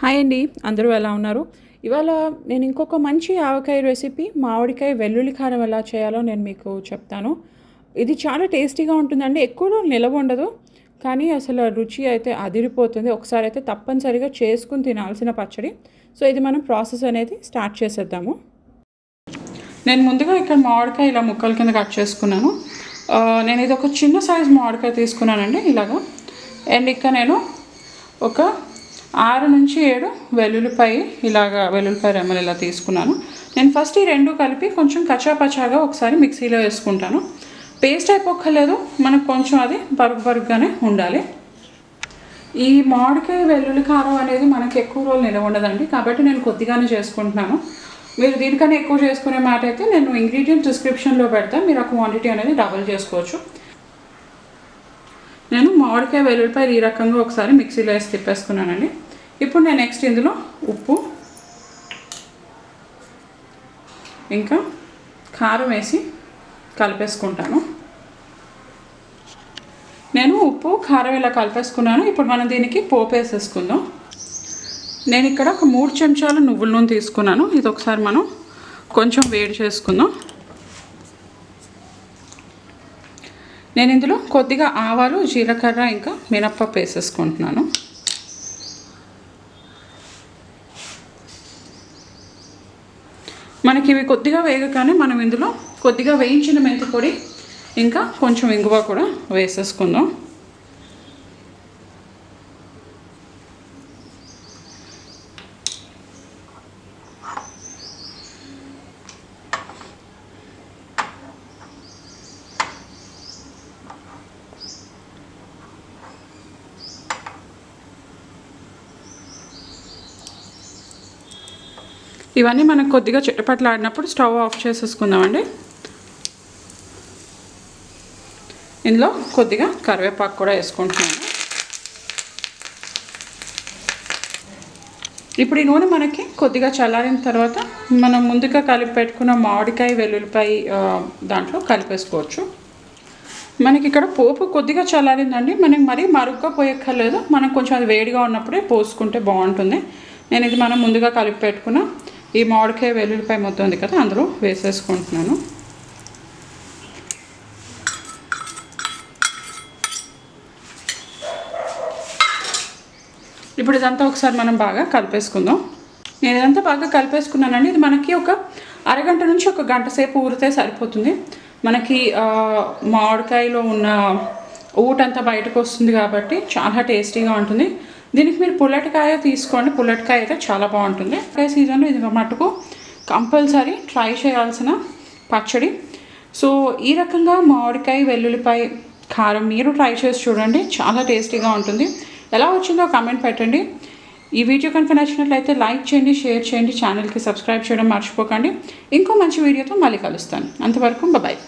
Hi అండి, అందరూ ఎలా ఉన్నారు? ఇవాళ నేను ఇంకొక మంచి ఆవకాయ రెసిపీ మామిడికాయ వెల్లుల్లి కారం ఎలా చేయాలో నేను మీకు చెప్తాను. ఇది చాలా టేస్టీగా ఉంటుందండి. ఎక్కువ రోజులు నిలవ ఉండదు, కానీ అసలు రుచి అయితే అదిరిపోతుంది. ఒకసారి అయితే తప్పనిసరిగా చేసుకుని తినాల్సిన పచ్చడి. సో ఇది మనం ప్రాసెస్ అనేది స్టార్ట్ చేసేద్దాము. నేను ముందుగా ఇక్కడ మామిడికాయ ఇలా ముక్కల కింద కట్ చేసుకున్నాను. నేను ఇది ఒక చిన్న సైజు మామిడికాయ తీసుకున్నానండి ఇలాగా. అండ్ ఇక్కడ నేను ఒక 6 నుంచి 7 వెల్లుల్లిపాయ వెల్లుల్లిపాయ రెమ్మలు ఇలా తీసుకున్నాను. నేను ఫస్ట్ ఈ రెండు కలిపి కొంచెం కచ్చాపచ్చాగా ఒకసారి మిక్సీలో వేసుకుంటాను. పేస్ట్ అయిపోక్కర్లేదు, మనకు కొంచెం అది బరుగ్గానే ఉండాలి. ఈ మామిడికాయ వెల్లుల్లి కారం అనేది మనకి ఎక్కువ రోజులు నిలవ ఉండదండి, కాబట్టి నేను కొద్దిగానే చేసుకుంటున్నాను. మీరు దీనికన్నా ఎక్కువ చేసుకునే మాట అయితే నేను ఇంగ్రీడియంట్స్ డిస్క్రిప్షన్లో పెడతాను, మీరు ఆ క్వాంటిటీ అనేది డబుల్ చేసుకోవచ్చు. నేను మామిడికాయ వెల్లుల్లిపాయలు ఈ రకంగా ఒకసారి మిక్సీలో వేసి తిప్పేసుకున్నానండి. ఇప్పుడు నేను నెక్స్ట్ ఇందులో ఉప్పు ఇంకా కారం వేసి కలిపేసుకుంటాను. నేను ఉప్పు కారం ఇలా కలిపేసుకున్నాను. ఇప్పుడు మనం దీనికి పోపు వేసేసుకుందాం. నేను ఇక్కడ ఒక 3 చెంచాలు నువ్వుల నూనె తీసుకున్నాను. ఇది ఒకసారి మనం కొంచెం వేడి చేసుకుందాం. నేను ఇందులో కొద్దిగా ఆవాలు, జీలకర్ర ఇంకా మినప్పప్పు వేసేసుకుంటున్నాను. మనకి ఇవి కొద్దిగా వేగగానే మనం ఇందులో కొద్దిగా వేయించిన మెంతి పొడి ఇంకా కొంచెం ఇంగువ కూడా వేసేసుకుందాం. ఇవన్నీ మనకు కొద్దిగా చిటపట్లాడినప్పుడు స్టవ్ ఆఫ్ చేసేసుకుందామండి. ఇందులో కొద్దిగా కరివేపాకు కూడా వేసుకుంటున్నాను. ఇప్పుడు ఈ నూనె మనకి కొద్దిగా చల్లారిన తర్వాత మనం ముందుగా కలిపి పెట్టుకున్న మామిడికాయ వెల్లుల్లిపాయ దాంట్లో కలిపేసుకోవచ్చు. మనకి ఇక్కడ పోపు కొద్దిగా చల్లారిందండి, మనకి మరీ మరుగుగా పోయక్కర్లేదు. మనం కొంచెం అది వేడిగా ఉన్నప్పుడే పోసుకుంటే బాగుంటుంది. నేను ఇది మనం ముందుగా కలిపి పెట్టుకున్న ఈ మామిడికాయ వెల్లుల్లిపాయ మొత్తం ఉంది కదా, అందులో వేసేసుకుంటున్నాను. ఇప్పుడు ఇదంతా ఒకసారి మనం బాగా కలిపేసుకుందాం. నేను ఇదంతా బాగా కలిపేసుకున్నానండి. ఇది మనకి ఒక అరగంట నుంచి ఒక గంట సేపు ఊరితే సరిపోతుంది. మనకి మామిడికాయలో ఉన్న ఊటంతా బయటకు వస్తుంది కాబట్టి చాలా టేస్టీగా ఉంటుంది. దీనికి మీరు పుల్లటికాయ తీసుకోండి, పుల్లటికాయ అయితే చాలా బాగుంటుంది. సీజన్లో ఇది మటుకు కంపల్సరీ ట్రై చేయాల్సిన పచ్చడి. సో ఈ రకంగా మామిడికాయ వెల్లుల్లిపాయ కారం మీరు ట్రై చేసి చూడండి, చాలా టేస్టీగా ఉంటుంది. ఎలా వచ్చిందో కామెంట్ పెట్టండి. ఈ వీడియో కనుక నచ్చినట్లయితే లైక్ చేయండి, షేర్ చేయండి, ఛానల్కి సబ్స్క్రైబ్ చేయడం మర్చిపోకండి. ఇంకో మంచి వీడియోతో మళ్ళీ కలుస్తాను. అంతవరకు బాయ్.